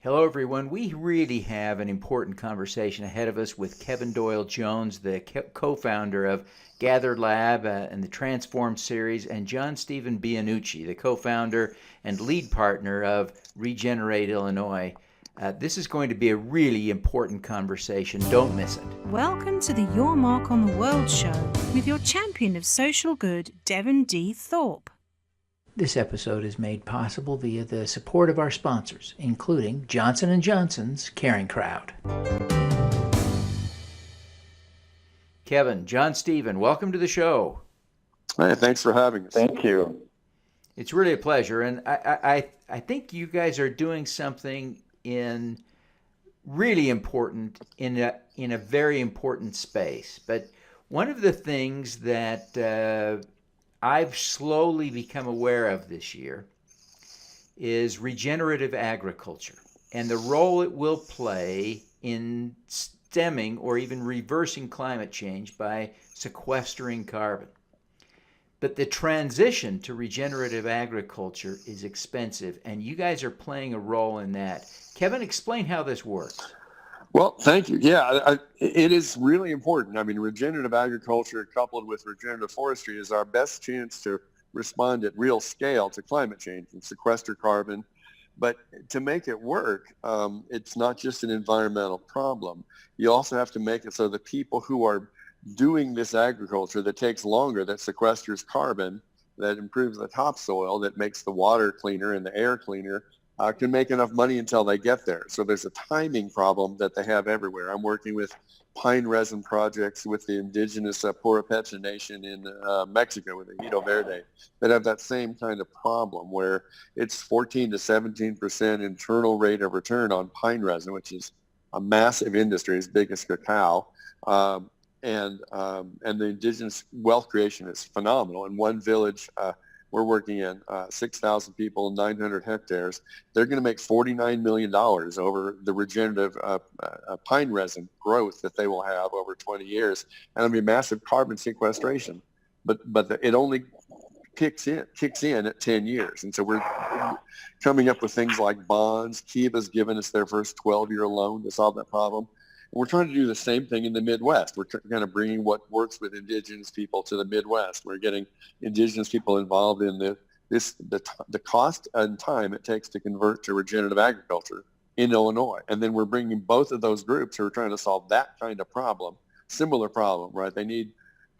Hello, everyone. We really have an important conversation ahead of us with Kevin Doyle Jones, the co-founder of GatherLab and the Transform series, and John Stephen Bianucci, the co-founder and lead partner of Regenerate Illinois. This is going to be a really important conversation. Don't miss it. Welcome to the Your Mark on the World show with your champion of social good, Devin D. Thorpe. This episode is made possible via the support of our sponsors, including Johnson & Johnson's Caring Crowd. Kevin, John Stephen, welcome to the show. Hey, thanks for having us. Thank you. It's really a pleasure, and I think you guys are doing something really important in a very important space. But one of the things that I've slowly become aware of this year is regenerative agriculture and the role it will play in stemming or even reversing climate change by sequestering carbon. But the transition to regenerative agriculture is expensive, and you guys are playing a role in that. Kevin, explain how this works. Well, thank you. Yeah, it is really important. I mean, regenerative agriculture coupled with regenerative forestry is our best chance to respond at real scale to climate change and sequester carbon. But to make it work, it's not just an environmental problem. You also have to make it so the people who are doing this agriculture that takes longer, that sequesters carbon, that improves the topsoil, that makes the water cleaner and the air cleaner, can make enough money until they get there. So there's a timing problem that they have everywhere. I'm working with pine resin projects with the indigenous Purepecha Nation in Mexico, with the Hito Verde, that have that same kind of problem where it's 14 to 17% internal rate of return on pine resin, which is a massive industry, as big as cacao. And the indigenous wealth creation is phenomenal. In one village, we're working in 6,000 people, 900 hectares. They're going to make $49 million over the regenerative pine resin growth that they will have over 20 years. And it'll be massive carbon sequestration. But it only kicks in at 10 years. And so we're coming up with things like bonds. Kiva's given us their first 12-year loan to solve that problem. We're trying to do the same thing in the Midwest. We're kind of bringing what works with indigenous people to the Midwest. We're getting indigenous people involved in the cost and time it takes to convert to regenerative agriculture in Illinois. And then we're bringing both of those groups who are trying to solve that kind of problem, similar problem, right? They need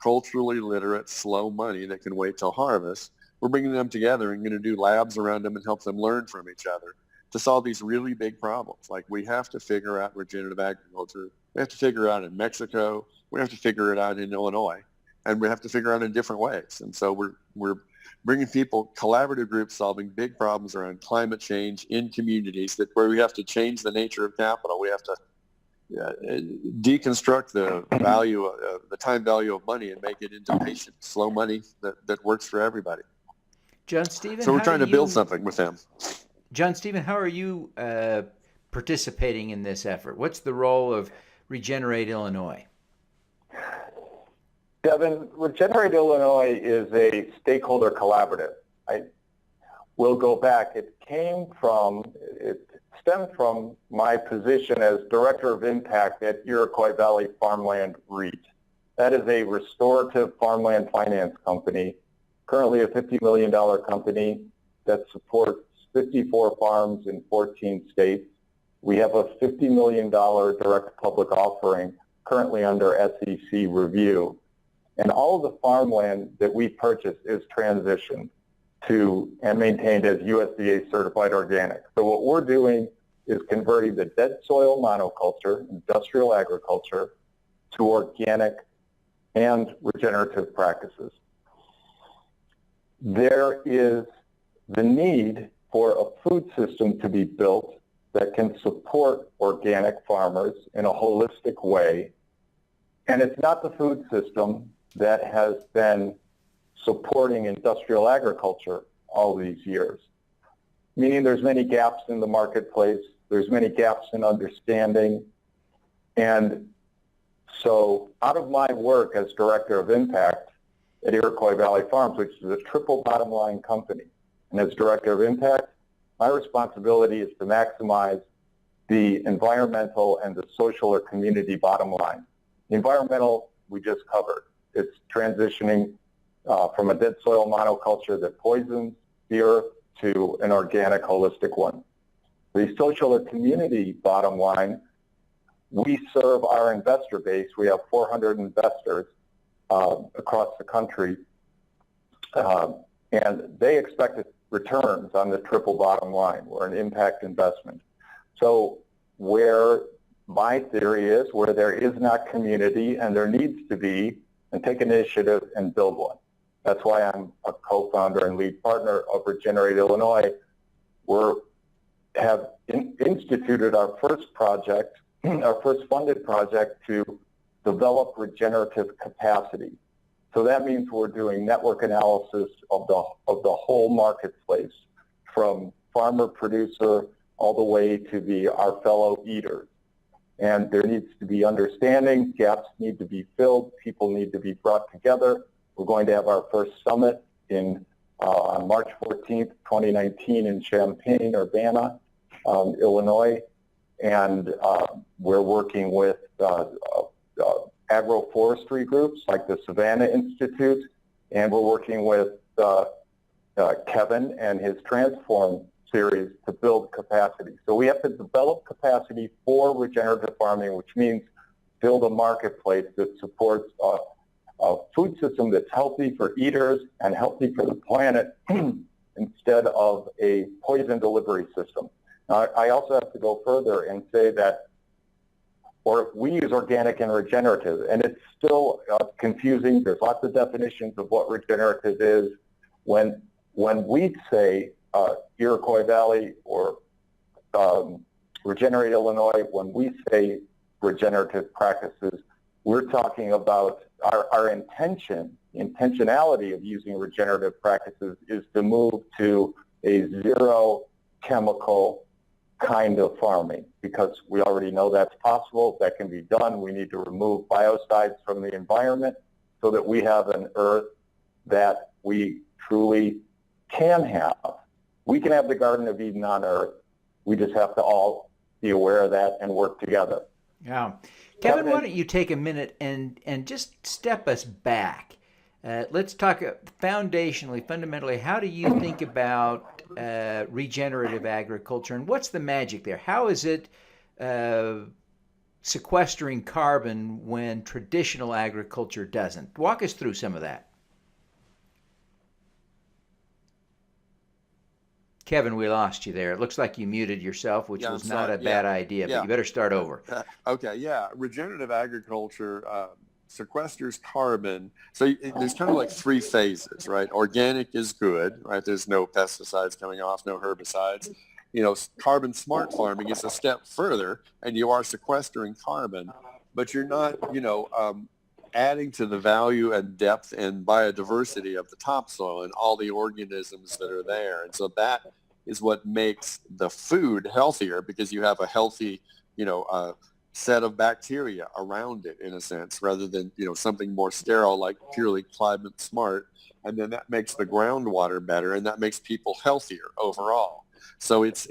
culturally literate, slow money that can wait till harvest. We're bringing them together and going to do labs around them and help them learn from each other to solve these really big problems. Like, we have to figure out regenerative agriculture. We have to figure it out in Mexico. We have to figure it out in Illinois. And we have to figure it out in different ways. And so we're bringing people, collaborative groups, solving big problems around climate change in communities where we have to change the nature of capital. We have to deconstruct the value, the time value of money, and make it into patient, slow money that works for everybody. John Stephen, so we're trying to build something with them. John Stephen, how are you participating in this effort? What's the role of Regenerate Illinois? Devin, Regenerate Illinois is a stakeholder collaborative. We'll go back. It stemmed from my position as Director of Impact at Iroquois Valley Farmland REIT. That is a restorative farmland finance company, currently a $50 million company that supports 54 farms in 14 states. We have a $50 million direct public offering currently under SEC review. And all of the farmland that we purchase is transitioned to and maintained as USDA certified organic. So what we're doing is converting the dead soil monoculture, industrial agriculture, to organic and regenerative practices. There is the need for a food system to be built that can support organic farmers in a holistic way. And it's not the food system that has been supporting industrial agriculture all these years, meaning there's many gaps in the marketplace, there's many gaps in understanding. And so out of my work as Director of Impact at Iroquois Valley Farms, which is a triple bottom line company, and as Director of Impact, my responsibility is to maximize the environmental and the social or community bottom line. The environmental, we just covered. It's transitioning from a dead soil monoculture that poisons the earth to an organic, holistic one. The social or community bottom line, we serve our investor base. We have 400 investors across the country, and they expect returns on the triple bottom line. We're an impact investment. So where my theory is, where there is not community and there needs to be, and take initiative and build one. That's why I'm a co-founder and lead partner of Regenerate Illinois. We have instituted our first project, our first funded project to develop regenerative capacity. So that means we're doing network analysis of the whole marketplace, from farmer, producer, all the way to our fellow eaters. And there needs to be understanding, gaps need to be filled, people need to be brought together. We're going to have our first summit on March 14th, 2019 in Champaign, Urbana, Illinois. And we're working with agroforestry groups like the Savannah Institute, and we're working with Kevin and his Transform series to build capacity. So we have to develop capacity for regenerative farming, which means build a marketplace that supports a food system that's healthy for eaters and healthy for the planet instead of a poison delivery system. Now, I also have to go further and say that we use organic and regenerative, and it's still confusing. There's lots of definitions of what regenerative is. When we say Iroquois Valley or Regenerate Illinois, when we say regenerative practices, we're talking about our intentionality of using regenerative practices is to move to a zero chemical kind of farming, because we already know that's possible, that can be done. We need to remove biocides from the environment so that we have an earth that we truly can have. We can have the Garden of Eden on earth. We just have to all be aware of that and work together. Yeah. Kevin, why don't you take a minute and just step us back? Let's talk foundationally, fundamentally, how do you think about regenerative agriculture, and what's the magic there? How is it sequestering carbon when traditional agriculture doesn't? Walk us through some of that. Kevin, we lost you there. It looks like you muted yourself, which was not a bad idea, but you better start over. Okay, yeah. Regenerative agriculture sequesters carbon. So there's kind of like three phases, right? Organic is good, right? There's no pesticides coming off, no herbicides. Carbon smart farming is a step further, and you are sequestering carbon, but you're not, adding to the value and depth and biodiversity of the topsoil and all the organisms that are there. And so that is what makes the food healthier, because you have a healthy, set of bacteria around it, in a sense, rather than, something more sterile like purely climate smart. And then that makes the groundwater better, and that makes people healthier overall. So it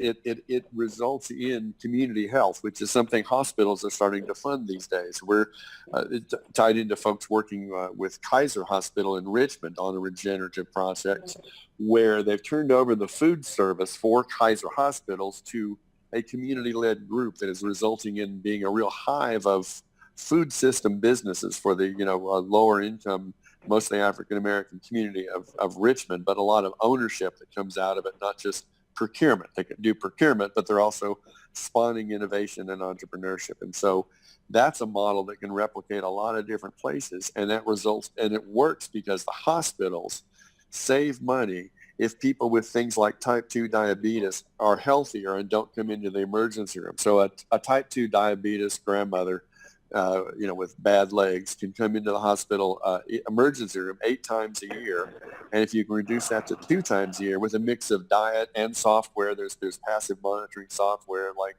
results in community health, which is something hospitals are starting to fund these days. We're tied into folks working with Kaiser Hospital in Richmond on a regenerative project where they've turned over the food service for Kaiser hospitals to a community-led group that is resulting in being a real hive of food system businesses for the lower income, mostly African-American community of Richmond, but a lot of ownership that comes out of it, not just procurement. They can do procurement, but they're also spawning innovation and entrepreneurship. And so that's a model that can replicate a lot of different places, and that results, and it works because the hospitals save money if people with things like type 2 diabetes are healthier and don't come into the emergency room. So a type 2 diabetes grandmother, with bad legs can come into the hospital emergency room 8 times a year. And if you can reduce that to 2 times a year with a mix of diet and software, there's passive monitoring software like,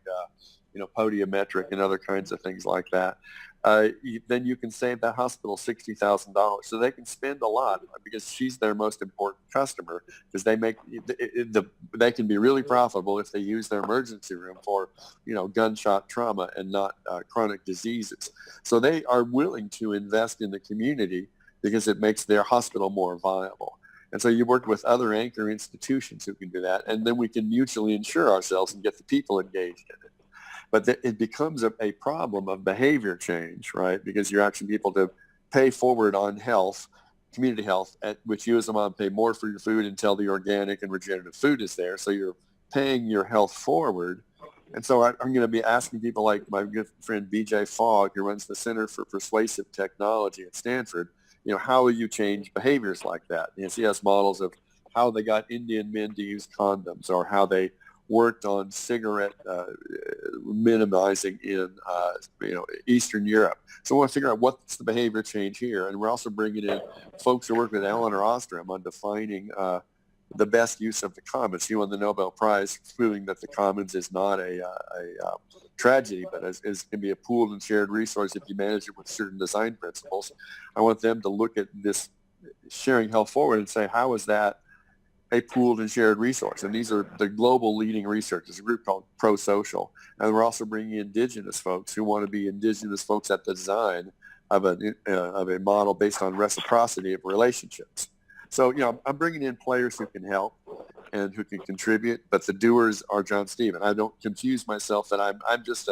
Podiometric and other kinds of things like that. then you can save that hospital $60,000. So they can spend a lot because she's their most important customer, because they can be really profitable if they use their emergency room for, gunshot trauma and not chronic diseases. So they are willing to invest in the community because it makes their hospital more viable. And so you work with other anchor institutions who can do that, and then we can mutually insure ourselves and get the people engaged in it. But it becomes a problem of behavior change, right? Because you're asking people to pay forward on health, community health, which you as a mom pay more for your food until the organic and regenerative food is there. So you're paying your health forward. And so I'm going to be asking people like my good friend BJ Fogg, who runs the Center for Persuasive Technology at Stanford, how will you change behaviors like that? He has models of how they got Indian men to use condoms, or how they worked on cigarette minimizing in Eastern Europe. So we want to figure out what's the behavior change here. And we're also bringing in folks who work with Eleanor Ostrom on defining the best use of the commons. She won the Nobel Prize, proving that the commons is not a tragedy, but can be a pooled and shared resource if you manage it with certain design principles. I want them to look at this sharing health forward and say, how is that a pooled and shared resource? And these are the global leading researchers, a group called Pro-Social. And we're also bringing indigenous folks who want to be indigenous folks at the design of a model based on reciprocity of relationships. So, I'm bringing in players who can help and who can contribute, but the doers are John Stephen. I don't confuse myself that I'm just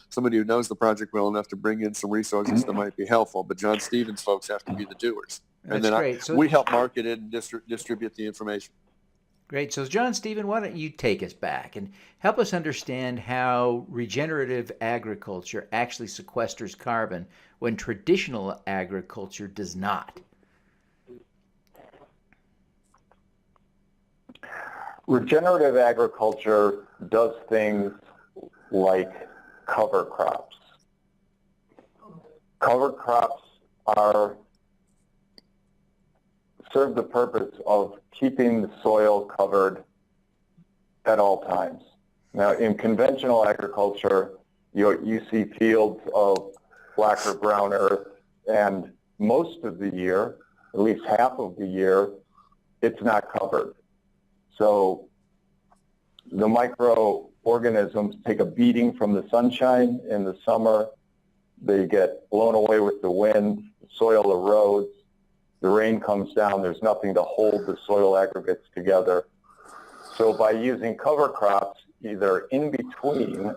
somebody who knows the project well enough to bring in some resources that might be helpful, but John Stephen's folks have to be the doers. And That's then great. We help market it and distribute the information. Great. So, John Stephen, why don't you take us back and help us understand how regenerative agriculture actually sequesters carbon when traditional agriculture does not? Regenerative agriculture does things like cover crops. Cover crops serve the purpose of keeping the soil covered at all times. Now, in conventional agriculture, you see fields of black or brown earth, and most of the year, at least half of the year, it's not covered. So the microorganisms take a beating from the sunshine in the summer. They get blown away with the wind, the soil erodes, the rain comes down, there's nothing to hold the soil aggregates together. So by using cover crops, either in between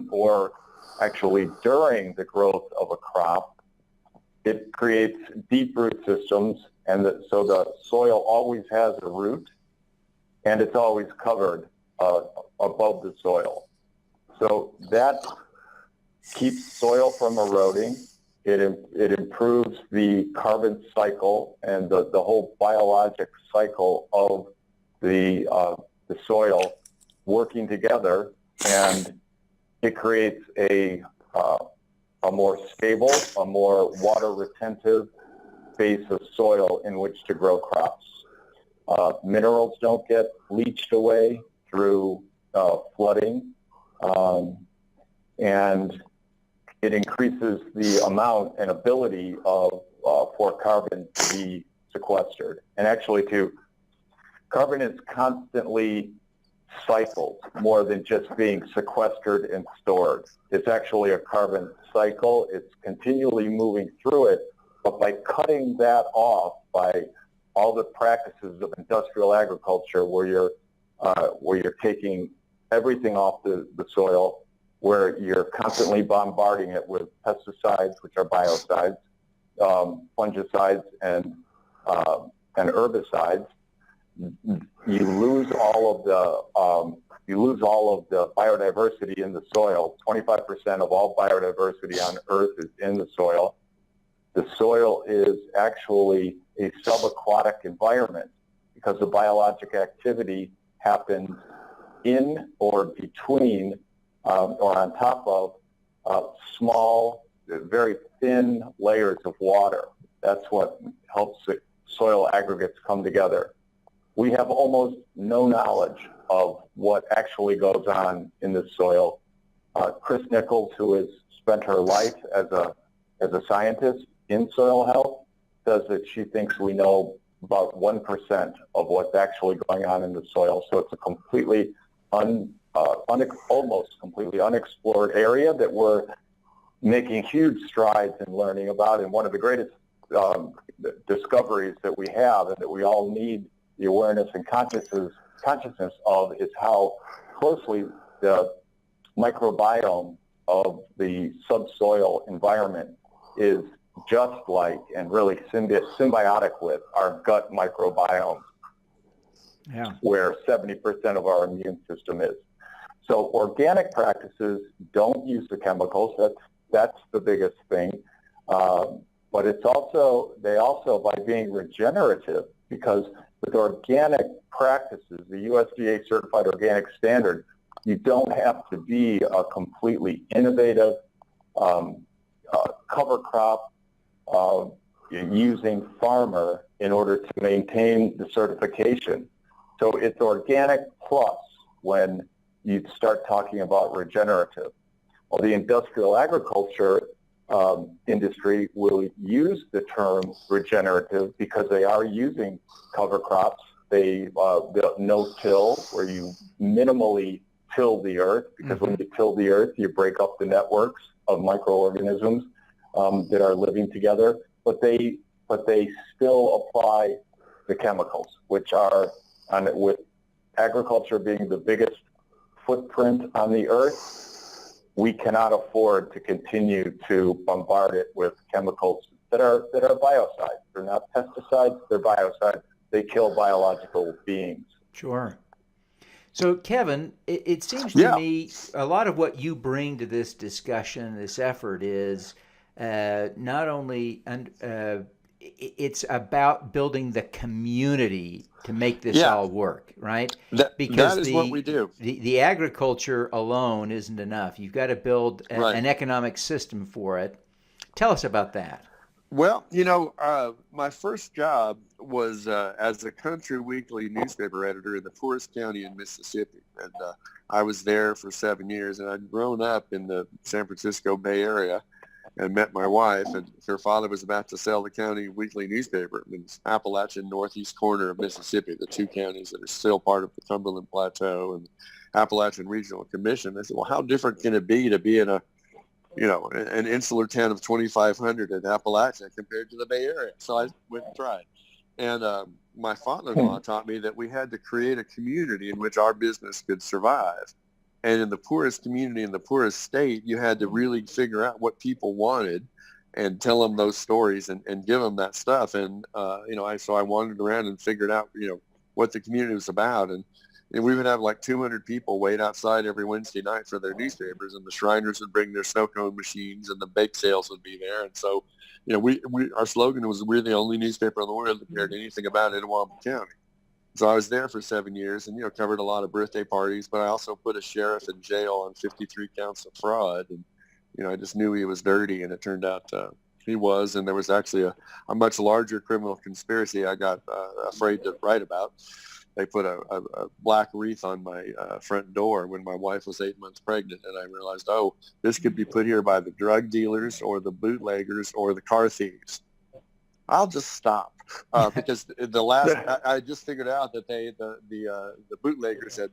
or actually during the growth of a crop, it creates deep root systems, and so the soil always has a root, and it's always covered above the soil. So that keeps soil from eroding. It improves the carbon cycle and the whole biologic cycle of the soil working together, and it creates a more stable, a more water retentive base of soil in which to grow crops. Minerals don't get leached away through flooding, and it increases the amount and ability for carbon to be sequestered. And actually, carbon is constantly cycled more than just being sequestered and stored. It's actually a carbon cycle. It's continually moving through it, but by cutting that off, by all the practices of industrial agriculture where you're taking everything off the soil, where you're constantly bombarding it with pesticides, which are biocides, fungicides, and herbicides, you lose all of the biodiversity in the soil. 25% of all biodiversity on Earth is in the soil. The soil is actually a subaquatic environment because the biologic activity happens in or between or on top of small, very thin layers of water. That's what helps the soil aggregates come together. We have almost no knowledge of what actually goes on in the soil. Chris Nichols, who has spent her life as a as a scientist in soil health says that she thinks we know about 1% of what's actually going on in the soil. So it's a completely almost completely unexplored area that we're making huge strides in learning about. And one of the greatest discoveries that we have and that we all need the awareness and consciousness of is how closely the microbiome of the subsoil environment is just like and really symbiotic with our gut microbiome, where 70% of our immune system is. So organic practices don't use the chemicals. That's the biggest thing. But it's also, by being regenerative, because with organic practices, the USDA certified organic standard, you don't have to be a completely innovative cover crop using farmer in order to maintain the certification. So it's organic plus when you start talking about regenerative. Well, the industrial agriculture industry will use the term regenerative because they are using cover crops. They no-till, where you minimally till the earth, because when you till the earth, you break up the networks of microorganisms that are living together. But they still apply the chemicals, which are, with agriculture being the biggest footprint on the earth, we cannot afford to continue to bombard it with chemicals that are biocides. They're not pesticides, they're biocides. They kill biological beings. Sure. So, Kevin, it seems to me a lot of what you bring to this discussion, this effort, is not only it's about building the community to make this all work, right? Because that is what we do. The agriculture alone isn't enough. You've got to build an economic system for it. Tell us about that. Well, my first job was as a country weekly newspaper editor in the poorest county in Mississippi. And I was there for 7 years, and I'd grown up in the San Francisco Bay Area and met my wife, and her father was about to sell the county weekly newspaper in the Appalachian northeast corner of Mississippi, the two counties that are still part of the Cumberland Plateau and Appalachian Regional Commission. I said, well, how different can it be to be in an insular town of 2,500 in Appalachia compared to the Bay Area? So I went and tried. And my father-in-law taught me that we had to create a community in which our business could survive. And in the poorest community, in the poorest state, you had to really figure out what people wanted and tell them those stories and give them that stuff. And, so I wandered around and figured out, what the community was about. And we would have like 200 people wait outside every Wednesday night for their newspapers, and the Shriners would bring their snow cone machines, and the bake sales would be there. And so, our slogan was, we're the only newspaper in the world that cared anything about Itawamba County. So I was there for 7 years and, covered a lot of birthday parties, but I also put a sheriff in jail on 53 counts of fraud. And, I just knew he was dirty, and it turned out he was. And there was actually a much larger criminal conspiracy I got afraid to write about. They put a black wreath on my front door when my wife was 8 months pregnant, and I realized, this could be put here by the drug dealers or the bootleggers or the car thieves. I'll just stop because I just figured out that the bootleggers had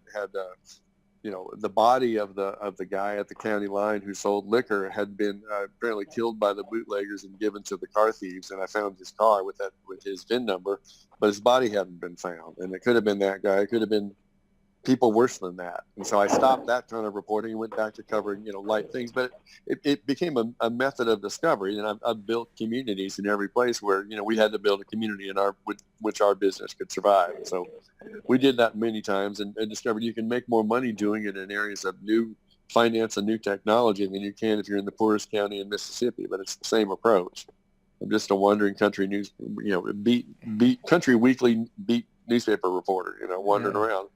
the body of the guy at the county line who sold liquor had been apparently killed by the bootleggers and given to the car thieves. And I found his car with his VIN number, but his body hadn't been found. And it could have been that guy. It could have been people worse than that. And so I stopped that kind of reporting and went back to covering, light things. But it became a method of discovery. And I've built communities in every place where, we had to build a community which our business could survive. So we did that many times and discovered you can make more money doing it in areas of new finance and new technology than you can if you're in the poorest county in Mississippi. But it's the same approach. I'm just a wandering country country weekly beat newspaper reporter, wandering around,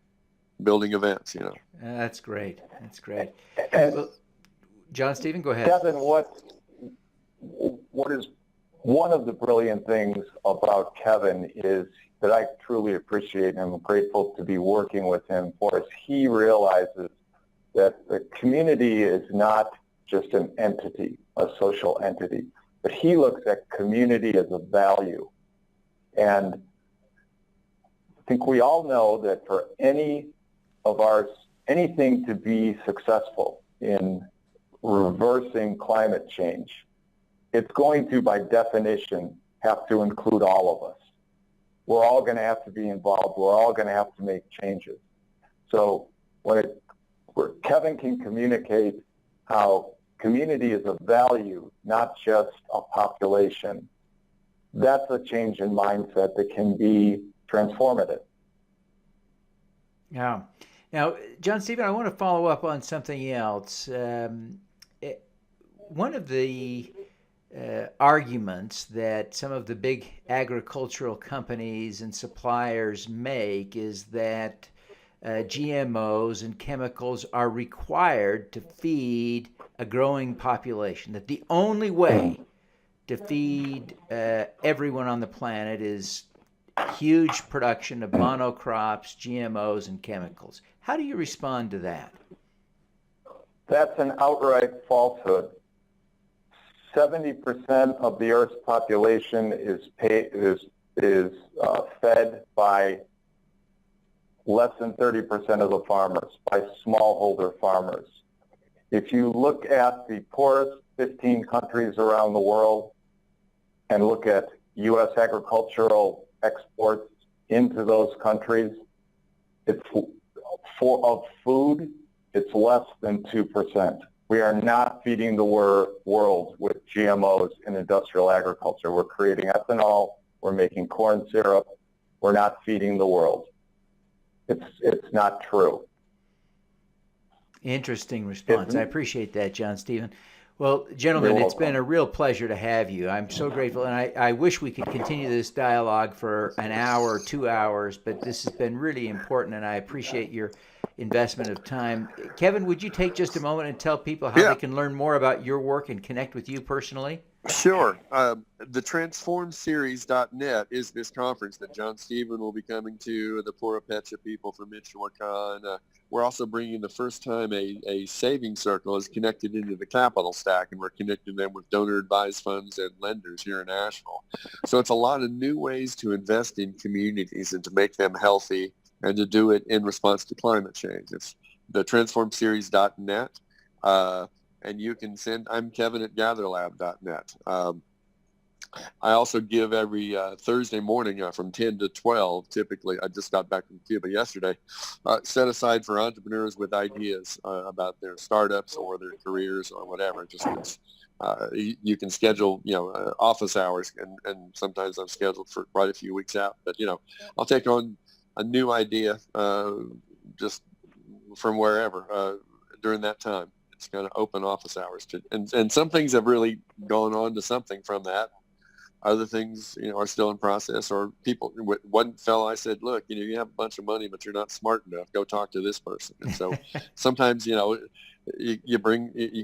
building events, That's great. That's great. And well, John Stephen, go ahead. Devin, what is one of the brilliant things about Kevin is that I truly appreciate and I'm grateful to be working with him for is he realizes that the community is not just an entity, a social entity. but he looks at community as a value. And I think we all know that for anything to be successful in reversing climate change, it's going to, by definition, have to include all of us. We're all going to have to be involved. We're all going to have to make changes. So where Kevin can communicate how community is a value, not just a population, that's a change in mindset that can be transformative. Yeah. Now, John Stephen, I want to follow up on something else. One of the arguments that some of the big agricultural companies and suppliers make is that GMOs and chemicals are required to feed a growing population, that the only way to feed everyone on the planet is huge production of monocrops, GMOs, and chemicals. How do you respond to that? That's an outright falsehood. 70% of the Earth's population is fed by less than 30% of the farmers, by smallholder farmers. If you look at the poorest 15 countries around the world and look at U.S. agricultural exports into those countries, of food, it's less than 2%. We are not feeding the world with GMOs in industrial agriculture. We're creating ethanol. We're making corn syrup. We're not feeding the world. It's not true. Interesting response. I appreciate that, John Stephen. Well, gentlemen, it's been a real pleasure to have you. I'm so grateful, and I wish we could continue this dialogue for an hour or 2 hours, but this has been really important, and I appreciate your investment of time. Kevin, would you take just a moment and tell people how they can learn more about your work and connect with you personally? Sure. The transformseries.net is this conference that John Stephen will be coming to, the Purapecha people from Michoacan. We're also bringing the first time a saving circle is connected into the capital stack, and we're connecting them with donor-advised funds and lenders here in Asheville. So it's a lot of new ways to invest in communities and to make them healthy and to do it in response to climate change. It's the transformseries.net. And you can I'm Kevin at GatherLab.net. I also give every Thursday morning from 10 to 12, typically. I just got back from Cuba yesterday, set aside for entrepreneurs with ideas about their startups or their careers or whatever. You can schedule, office hours, and sometimes I'm scheduled for quite a few weeks out. But, I'll take on a new idea just from wherever during that time. It's kind of open office hours and some things have really gone on to something from that. Other things, are still in process, or people. One fellow I said, look, you have a bunch of money, but you're not smart enough. Go talk to this person. And so sometimes, you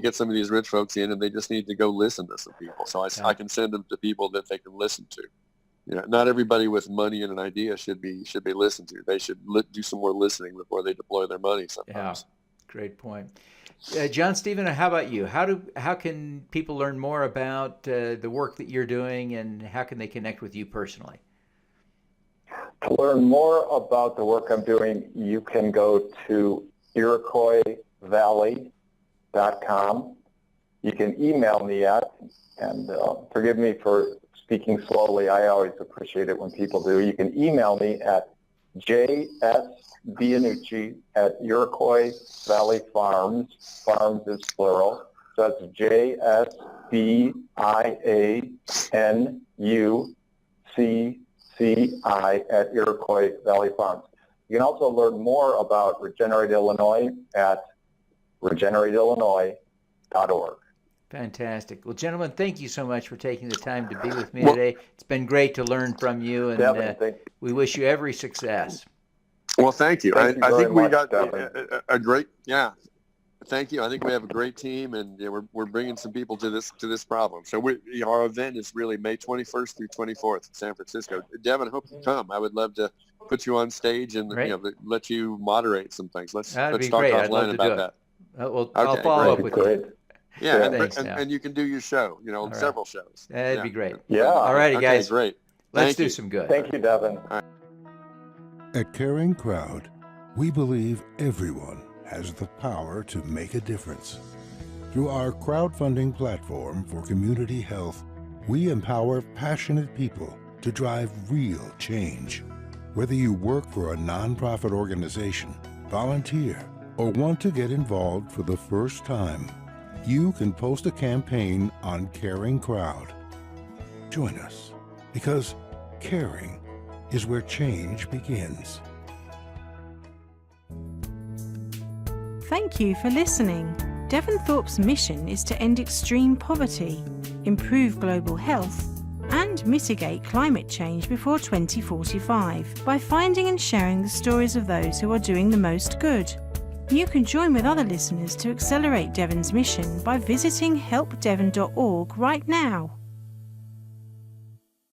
get some of these rich folks in, and they just need to go listen to some people. So I can send them to people that they can listen to. Not everybody with money and an idea should be listened to. They should do some more listening before they deploy their money sometimes. Yeah, great point. John Stephen, how about you? How can people learn more about the work that you're doing, and how can they connect with you personally? To learn more about the work I'm doing, you can go to IroquoisValley.com. You can email me and forgive me for speaking slowly. I always appreciate it when people do. You can email me at Bianucci at Iroquois Valley Farms. Farms is plural. So that's JSBIANUCCI at Iroquois Valley Farms. You can also learn more about Regenerate Illinois at regenerate.illinois.org. Fantastic. Well, gentlemen, thank you so much for taking the time to be with me today. It's been great to learn from you, and Devin, we wish you every success. Well, thank you. I think we got a great, thank you. I think we have a great team, and we're bringing some people to this problem. So our event is really May 21st through 24th in San Francisco. Devin, I hope you come. I would love to put you on stage and let you moderate some things. Let's talk offline about that. I'll follow up with you. Yeah, Yeah. Thanks, Al. and you can do your show, right. several shows. That'd Yeah. be great. Yeah. All righty, Okay, guys. great. Let's Thank do you. some good. Thank you, Devin. At Caring Crowd, we believe everyone has the power to make a difference. Through our crowdfunding platform for community health, we empower passionate people to drive real change. Whether you work for a nonprofit organization, volunteer, or want to get involved for the first time, you can post a campaign on Caring Crowd. Join us, because caring is where change begins. Thank you for listening. Devin Thorpe's mission is to end extreme poverty, improve global health, and mitigate climate change before 2045 by finding and sharing the stories of those who are doing the most good. You can join with other listeners to accelerate Devin's mission by visiting helpdevin.org right now.